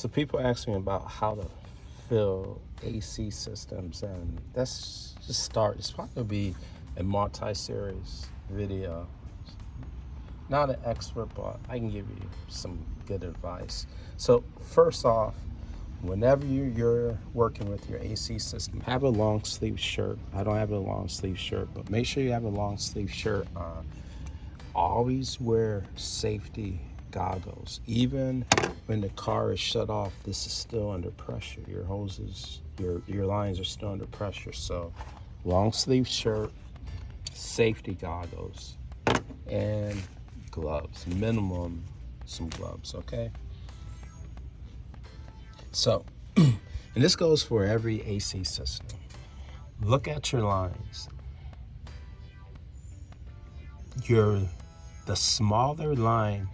So people ask me about how to fill AC systems, and that's just start. It's probably gonna be a multi-series video. Not an expert, but I can give you some good advice. So first off, whenever you're working with your AC system, have a long sleeve shirt. I don't have a long sleeve shirt, but make sure you have a long sleeve shirt on. Always wear safety goggles. Even when the car is shut off, this is still under pressure. Your hoses, your lines are still under pressure. So long sleeve shirt, safety goggles, and gloves. Minimum some gloves, okay? So, and this goes for every AC system. Look at your lines. The smaller line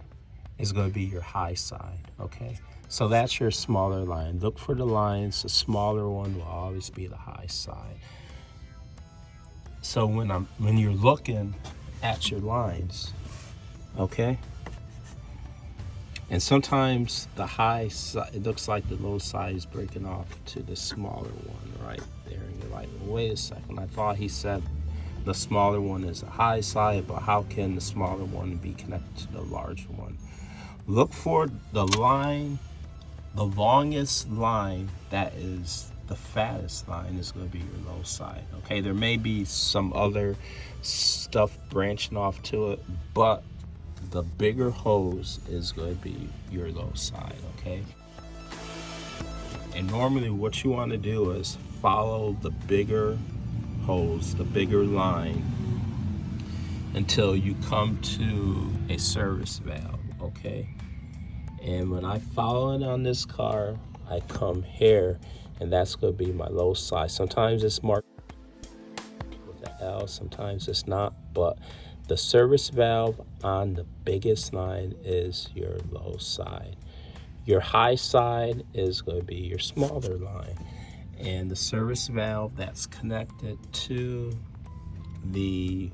is going to be your high side, okay? So that's your smaller line. Look for the lines. The smaller one will always be the high side. So when you're looking at your lines, okay? And sometimes the high side, it looks like the low side is breaking off to the smaller one right there. And you're like, wait a second, I thought he said the smaller one is a high side, but how can the smaller one be connected to the larger one? Look for the line, the longest line that is the fattest line is going to be your low side, okay? There may be some other stuff branching off to it, but the bigger hose is going to be your low side, okay? And normally what you want to do is follow the bigger hose, the bigger line, until you come to a service valve, okay? And when I follow it on this car, I come here, and that's going to be my low side. Sometimes it's marked with an L, sometimes it's not, but the service valve on the biggest line is your low side. Your high side is going to be your smaller line. And the service valve that's connected to the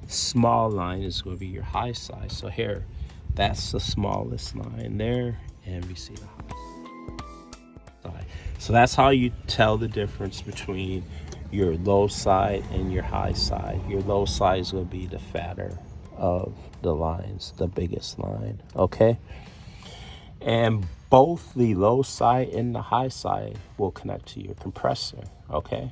small line is going to be your high side. So here, that's the smallest line there, and we see the high side. So that's how you tell the difference between your low side and your high side. Your low side is going to be the fatter of the lines, the biggest line, okay? And both the low side and the high side will connect to your compressor, okay?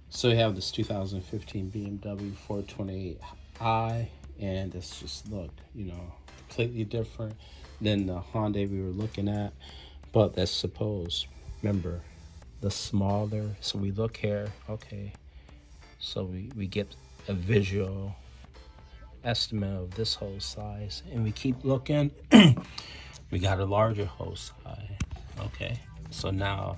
So you have this 2015 BMW 428i, and it's just looked, completely different than the Honda we were looking at. But that's suppose, remember, the smaller, so we look here, okay, so we get a visual estimate of this hose size, and we keep looking. We got a larger hose size, okay? So now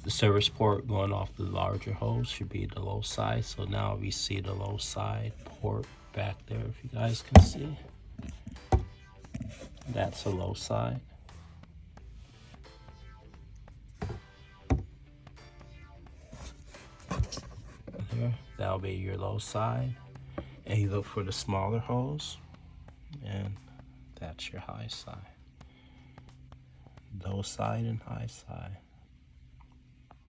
the service port going off the larger hose should be the low side. So now we see the low side port back there, if you guys can see. That's a low side. Here, that'll be your low side. And you look for the smaller hose, and that's your high side. Low side and high side.